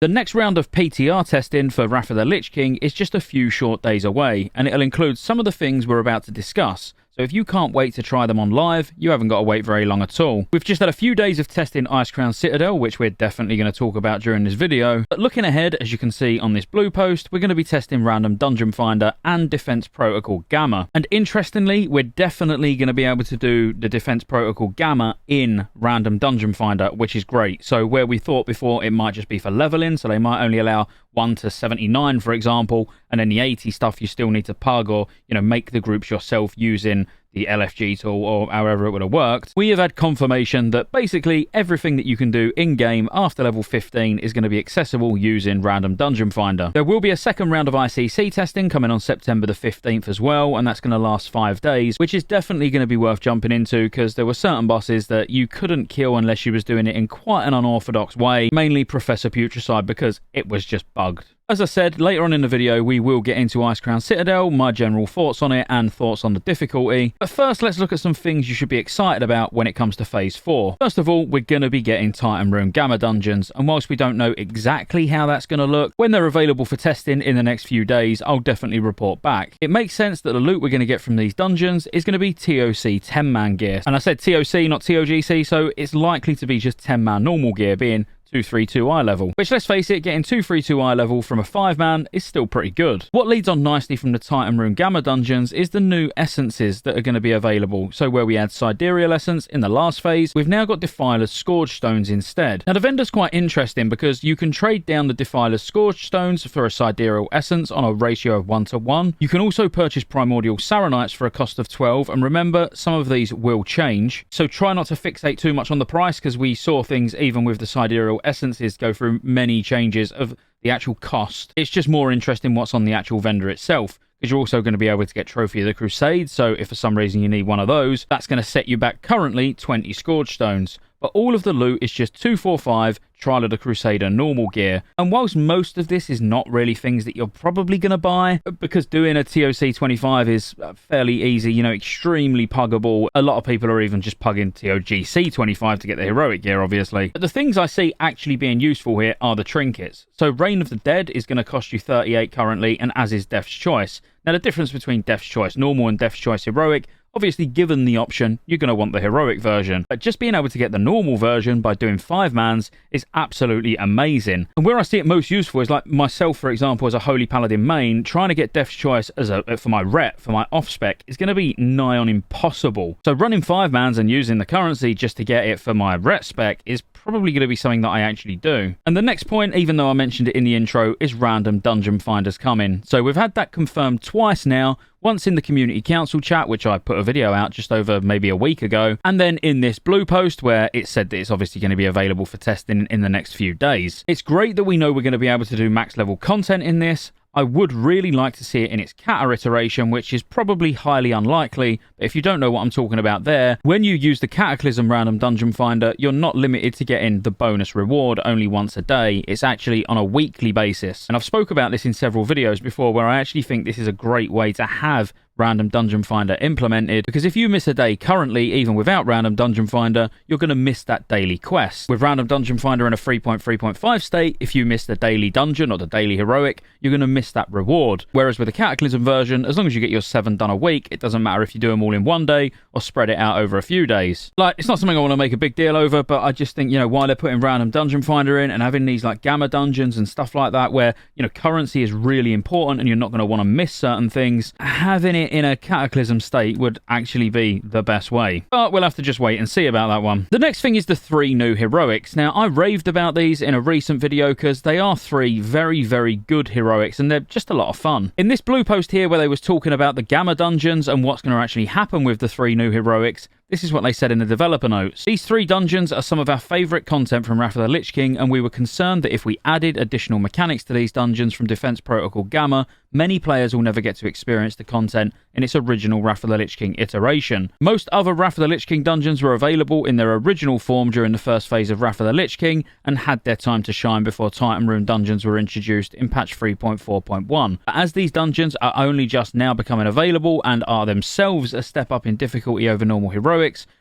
The next round of PTR testing for Wrath of the Lich King is just a few short days away, and it'll include some of the things we're about to discuss. So if you can't wait to try them on live, you haven't got to wait very long at all. We've just had a few days of testing Icecrown Citadel, which we're definitely going to talk about during this video. But looking ahead, as you can see on this blue post, we're going to be testing Random Dungeon Finder and Defense Protocol Gamma. And interestingly, we're definitely going to be able to do the Defense Protocol Gamma in Random Dungeon Finder, which is great. So where we thought before it might just be for leveling, so they might only allow 1 to 79, for example, and then the 80 stuff you still need to pug or, make the groups yourself using the LFG tool or however it would have worked. We have had confirmation that basically everything that you can do in-game after level 15 is going to be accessible using Random Dungeon Finder. There will be a second round of ICC testing coming on September the 15th as well, and that's going to last 5 days, which is definitely going to be worth jumping into because there were certain bosses that you couldn't kill unless you was doing it in quite an unorthodox way, mainly Professor Putricide because it was just bugged. As I said, later on in the video, we will get into Icecrown Citadel, my general thoughts on it, and thoughts on the difficulty. But first, let's look at some things you should be excited about when it comes to Phase 4. First of all, we're going to be getting Titan Rune Gamma dungeons, and whilst we don't know exactly how that's going to look, when they're available for testing in the next few days, I'll definitely report back. It makes sense that the loot we're going to get from these dungeons is going to be TOC 10-man gear. And I said TOC, not TOGC, so it's likely to be just 10-man normal gear, being 232i level, which, let's face it, getting 232i level from a 5-man is still pretty good. What leads on nicely from the Titan Rune Gamma dungeons is the new essences that are going to be available. So where we had Sidereal Essence in the last phase, we've now got Defiler's Scourge Stones instead. Now the vendor's quite interesting because you can trade down the Defiler's Scourge Stones for a Sidereal Essence on a ratio of 1:1. You can also purchase Primordial Saranites for a cost of 12, and remember, some of these will change, so try not to fixate too much on the price because we saw things even with the Sidereal Essences go through many changes of the actual cost. It's just more interesting what's on the actual vendor itself, because you're also going to be able to get Trophy of the Crusade, so if for some reason you need one of those, that's going to set you back currently 20 Scourge Stones. But all of the loot is just 245 Trial of the Crusader normal gear. And whilst most of this is not really things that you're probably going to buy, because doing a TOC 25 is fairly easy, extremely puggable. A lot of people are even just pugging TOGC 25 to get the heroic gear, obviously. But the things I see actually being useful here are the trinkets. So Reign of the Dead is going to cost you 38 currently, and as is Death's Choice. Now the difference between Death's Choice normal and Death's Choice heroic, obviously, given the option, you're going to want the heroic version. But just being able to get the normal version by doing 5-mans is absolutely amazing. And where I see it most useful is like myself, for example, as a Holy Paladin main, trying to get Death's Choice as for my rep, for my off-spec, is going to be nigh on impossible. So running 5-mans and using the currency just to get it for my rep spec is probably going to be something that I actually do. And the next point, even though I mentioned it in the intro, is Random Dungeon Finders coming. So we've had that confirmed twice now. Once in the community council chat, which I put a video out just over maybe a week ago, and then in this blue post where it said that it's obviously going to be available for testing in the next few days. It's great that we know we're going to be able to do max level content in this. I would really like to see it in its Cata iteration, which is probably highly unlikely. But if you don't know what I'm talking about there, when you use the Cataclysm Random Dungeon Finder, you're not limited to getting the bonus reward only once a day. It's actually on a weekly basis. And I've spoke about this in several videos before, where I actually think this is a great way to have Random Dungeon Finder implemented, because if you miss a day currently, even without Random Dungeon Finder, you're going to miss that daily quest. With Random Dungeon Finder in a 3.3.5 state, if you miss the daily dungeon or the daily heroic, you're going to miss that reward. Whereas with the Cataclysm version, as long as you get your 7 done a week, it doesn't matter if you do them all in one day or spread it out over a few days. Like, it's not something I want to make a big deal over, but I just think, while they're putting Random Dungeon Finder in and having these like Gamma dungeons and stuff like that, where, currency is really important and you're not going to want to miss certain things, having it in a Cataclysm state would actually be the best way. But we'll have to just wait and see about that one. The next thing is the 3 new heroics. Now, I raved about these in a recent video because they are 3 very, very good heroics and they're just a lot of fun. In this blue post here where they was talking about the Gamma dungeons and what's going to actually happen with the 3 new heroics, this is what they said in the developer notes. These 3 dungeons are some of our favourite content from Wrath of the Lich King, and we were concerned that if we added additional mechanics to these dungeons from Defense Protocol Gamma, many players will never get to experience the content in its original Wrath of the Lich King iteration. Most other Wrath of the Lich King dungeons were available in their original form during the first phase of Wrath of the Lich King and had their time to shine before Titan Rune dungeons were introduced in patch 3.4.1. But as these dungeons are only just now becoming available and are themselves a step up in difficulty over normal heroics,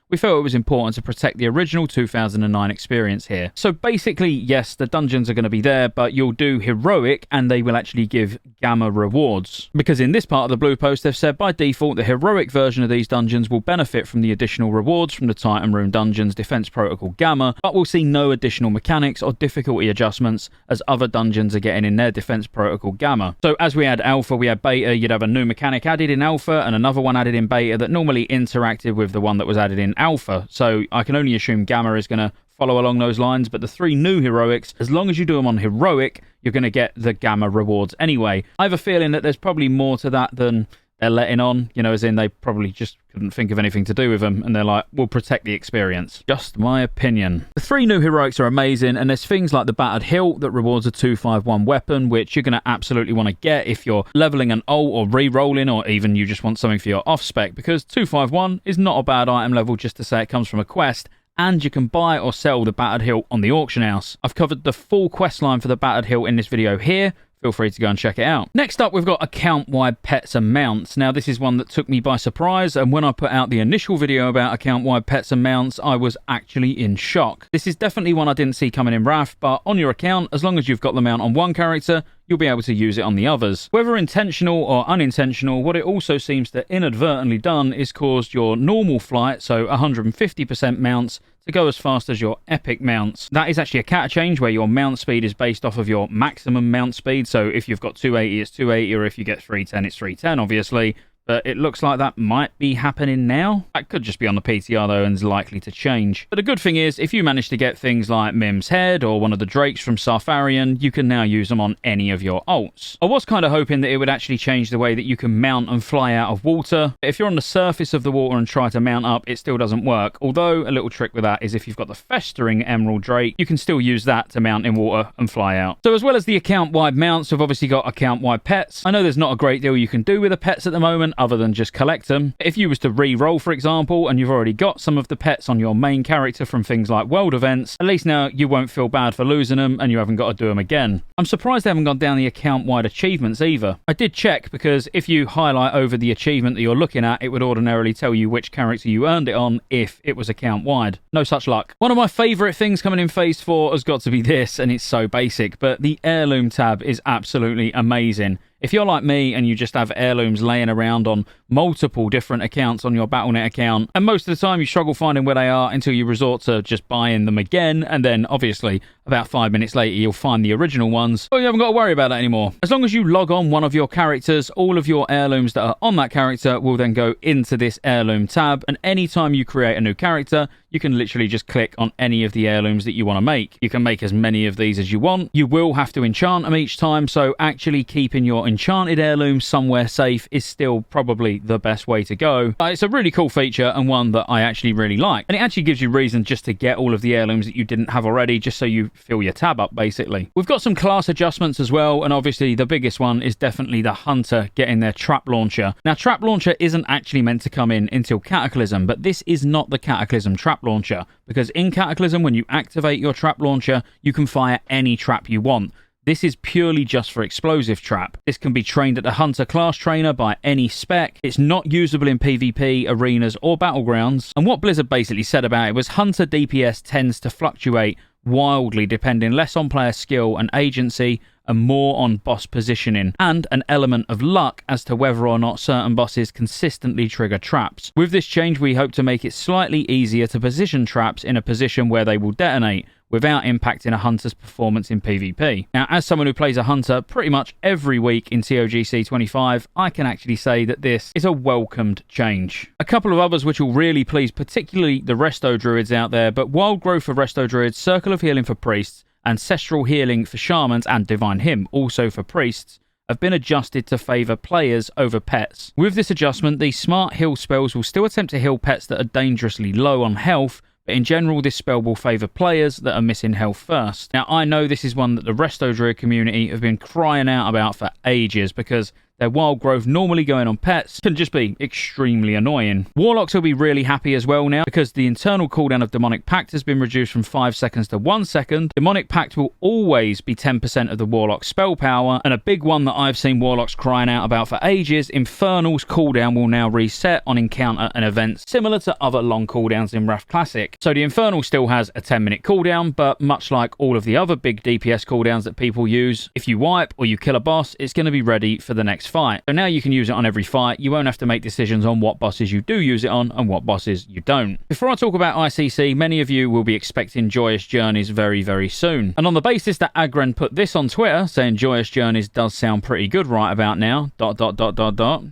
we felt it was important to protect the original 2009 experience here. So basically, yes, the dungeons are going to be there, but you'll do heroic and they will actually give gamma rewards. Because in this part of the blue post, they've said by default the heroic version of these dungeons will benefit from the additional rewards from the Titan Room Dungeons Defense Protocol Gamma, but we'll see no additional mechanics or difficulty adjustments as other dungeons are getting in their Defense Protocol Gamma. So as we had Alpha, we had Beta, you'd have a new mechanic added in Alpha and another one added in Beta that normally interacted with the one that was added in Alpha. So I can only assume Gamma is going to follow along those lines, but the 3 new heroics, as long as you do them on heroic, you're going to get the Gamma rewards anyway. I have a feeling that there's probably more to that than they're letting on, you know, as in they probably just couldn't think of anything to do with them, and they're like, we'll protect the experience. Just my opinion. The 3 new heroics are amazing, and there's things like the Battered Hilt that rewards a 251 weapon, which you're going to absolutely want to get if you're leveling an ult or re-rolling, or even you just want something for your off-spec, because 251 is not a bad item level just to say it comes from a quest, and you can buy or sell the Battered Hilt on the auction house. I've covered the full quest line for the Battered Hilt in this video here. Feel free to go and check it out. Next up, we've got account-wide pets and mounts. Now, this is one that took me by surprise, and when I put out the initial video about account-wide pets and mounts, I was actually in shock. This is definitely one I didn't see coming in Wrath, but on your account, as long as you've got the mount on one character, you'll be able to use it on the others. Whether intentional or unintentional, what it also seems to inadvertently done is caused your normal flight, so 150% mounts, to go as fast as your epic mounts. That is actually a cat change where your mount speed is based off of your maximum mount speed. So if you've got 280, it's 280, or if you get 310, it's 310, obviously. But it looks like that might be happening now. That could just be on the PTR though, and is likely to change. But the good thing is, if you manage to get things like Mim's Head or one of the Drakes from Sarfarian, you can now use them on any of your ults. I was kind of hoping that it would actually change the way that you can mount and fly out of water. But if you're on the surface of the water and try to mount up, it still doesn't work. Although, a little trick with that is if you've got the Festering Emerald Drake, you can still use that to mount in water and fly out. So as well as the account-wide mounts, we've obviously got account-wide pets. I know there's not a great deal you can do with the pets at the moment, other than just collect them. If you was to re-roll, for example, and you've already got some of the pets on your main character from things like world events, at least now you won't feel bad for losing them and you haven't got to do them again. I'm surprised they haven't gone down the account-wide achievements either. I did check, because if you highlight over the achievement that you're looking at, it would ordinarily tell you which character you earned it on if it was account-wide. No such luck. One of my favourite things coming in Phase 4 has got to be this, and it's so basic, but the heirloom tab is absolutely amazing. If you're like me and you just have heirlooms laying around on multiple different accounts on your Battle.net account, and most of the time you struggle finding where they are until you resort to just buying them again, and then obviously about 5 minutes later you'll find the original ones, well, you haven't got to worry about that anymore. As long as you log on one of your characters, all of your heirlooms that are on that character will then go into this heirloom tab, and anytime you create a new character, you can literally just click on any of the heirlooms that you want to make. You can make as many of these as you want. You will have to enchant them each time, so actually keeping your enchanted heirlooms somewhere safe is still probably the best way to go. It's a really cool feature, and one that I actually really like. And it actually gives you reason just to get all of the heirlooms that you didn't have already, just so you fill your tab up, basically. We've got some class adjustments as well, and obviously the biggest one is definitely the Hunter getting their Trap Launcher. Now, Trap Launcher isn't actually meant to come in until Cataclysm, but this is not the Cataclysm Trap Launcher, because in Cataclysm, when you activate your Trap Launcher, you can fire any trap you want. This is purely just for explosive trap. This can be trained at the Hunter class trainer by any spec. It's not usable in PvP, arenas, or battlegrounds. And what Blizzard basically said about it was Hunter DPS tends to fluctuate wildly, depending less on player skill and agency and more on boss positioning, and an element of luck as to whether or not certain bosses consistently trigger traps. With this change, we hope to make it slightly easier to position traps in a position where they will detonate, without impacting a hunter's performance in PvP. Now, as someone who plays a hunter pretty much every week in TOGC 25, I can actually say that this is a welcomed change. A couple of others which will really please particularly the Resto Druids out there, but Wild Growth for Resto Druids, Circle of Healing for Priests, Ancestral Healing for Shamans, and Divine Hymn, also for Priests, have been adjusted to favour players over pets. With this adjustment, these smart heal spells will still attempt to heal pets that are dangerously low on health, but in general, this spell will favour players that are missing health first. Now, I know this is one that the Resto Druid community have been crying out about for ages, because Their wild growth normally going on pets can just be extremely annoying. Warlocks will be really happy as well now because the internal cooldown of Demonic Pact has been reduced from 5 seconds to 1 second. Demonic Pact will always be 10% of the Warlock's spell power, and a big one that I've seen Warlocks crying out about for ages, Infernal's cooldown will now reset on encounter and events, similar to other long cooldowns in Wrath Classic. So the Infernal still has a 10-minute cooldown, but much like all of the other big DPS cooldowns that people use, if you wipe or you kill a boss, it's going to be ready for the next fight. So now you can use it on every fight. You won't have to make decisions on what bosses you do use it on and what bosses you don't. Before I talk about ICC, many of you will be expecting Joyous Journeys very, very soon. And on the basis that Agren put this on Twitter, saying Joyous Journeys does sound pretty good right about now, ...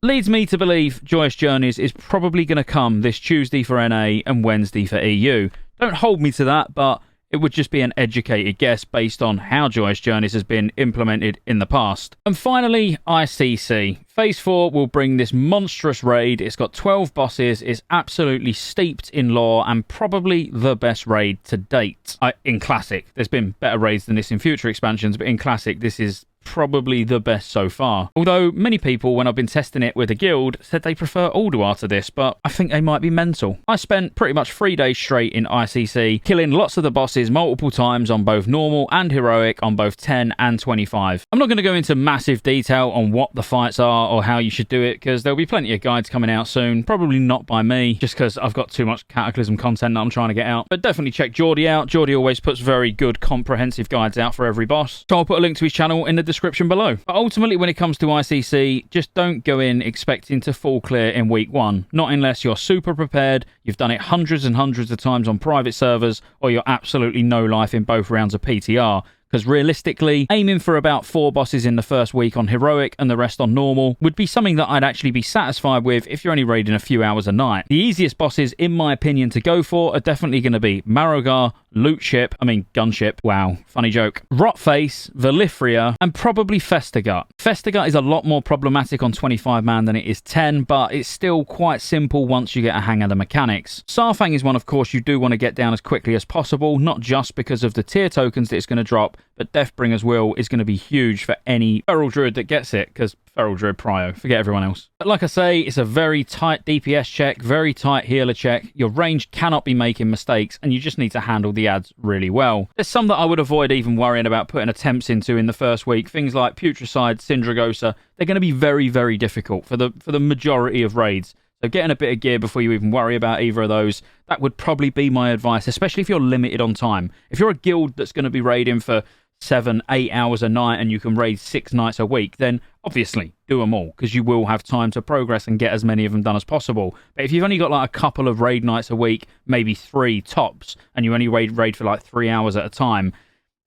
leads me to believe Joyous Journeys is probably going to come this Tuesday for NA and Wednesday for EU. Don't hold me to that, but it would just be an educated guess based on how Joyous Journeys has been implemented in the past. And finally, ICC. Phase 4 will bring this monstrous raid. It's got 12 bosses, it's absolutely steeped in lore, and probably the best raid to date. In Classic. There's been better raids than this in future expansions, but in Classic, this is probably the best so far. Although many people, when I've been testing it with a guild, said they prefer Ulduar to this, but I think they might be mental. I spent pretty much 3 days straight in ICC, killing lots of the bosses multiple times on both normal and heroic on both 10 and 25. I'm not going to go into massive detail on what the fights are or how you should do it, because there'll be plenty of guides coming out soon, probably not by me, just because I've got too much Cataclysm content that I'm trying to get out. But definitely check Geordie out. Geordie always puts very good comprehensive guides out for every boss, so I'll put a link to his channel in the description below. But ultimately, when it comes to ICC, just don't go in expecting to fall clear in week 1, not unless you're super prepared, you've done it hundreds and hundreds of times on private servers, or you're absolutely no life in both rounds of PTR. Because realistically, aiming for about 4 bosses in the first week on heroic and the rest on normal would be something that I'd actually be satisfied with if you're only raiding a few hours a night. The easiest bosses, in my opinion, to go for are definitely going to be Marogar, Gunship, wow, funny joke, Rotface, Valifria, and probably Festagut. Festagut is a lot more problematic on 25-man than it is 10, but it's still quite simple once you get a hang of the mechanics. Sarfang is one, of course, you do want to get down as quickly as possible, not just because of the tier tokens that it's going to drop, but Deathbringer's Will is going to be huge for any Feral Druid that gets it, because Feral Druid Prio, forget everyone else. But like I say, it's a very tight DPS check, very tight healer check. Your range cannot be making mistakes, and you just need to handle the ads really well. There's some that I would avoid even worrying about putting attempts into in the first week. Things like Putricide, Syndragosa, they're going to be very, very difficult for the majority of raids. So getting a bit of gear before you even worry about either of those, that would probably be my advice, especially if you're limited on time. If you're a guild that's going to be raiding for 7-8 hours a night and you can raid 6 nights a week, then obviously do them all, because you will have time to progress and get as many of them done as possible. But if you've only got like a couple of raid nights a week, maybe 3 tops, and you only raid for like 3 hours at a time,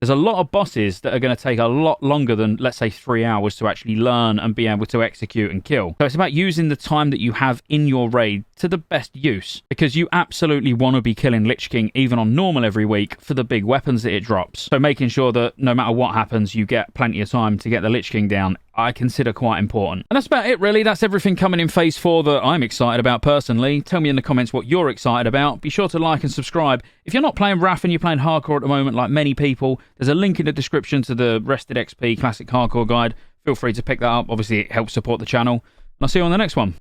there's a lot of bosses that are going to take a lot longer than, let's say, 3 hours to actually learn and be able to execute and kill. So it's about using the time that you have in your raid to the best use, because you absolutely want to be killing Lich King even on normal every week for the big weapons that it drops. So making sure that no matter what happens, you get plenty of time to get the Lich King down, I consider quite important. And that's about it, really. That's everything coming in Phase 4 that I'm excited about personally. Tell me in the comments what you're excited about. Be sure to like and subscribe. If you're not playing Wrath and you're playing Hardcore at the moment, like many people, there's a link in the description to the Rested XP Classic Hardcore Guide. Feel free to pick that up. Obviously, it helps support the channel. And I'll see you on the next one.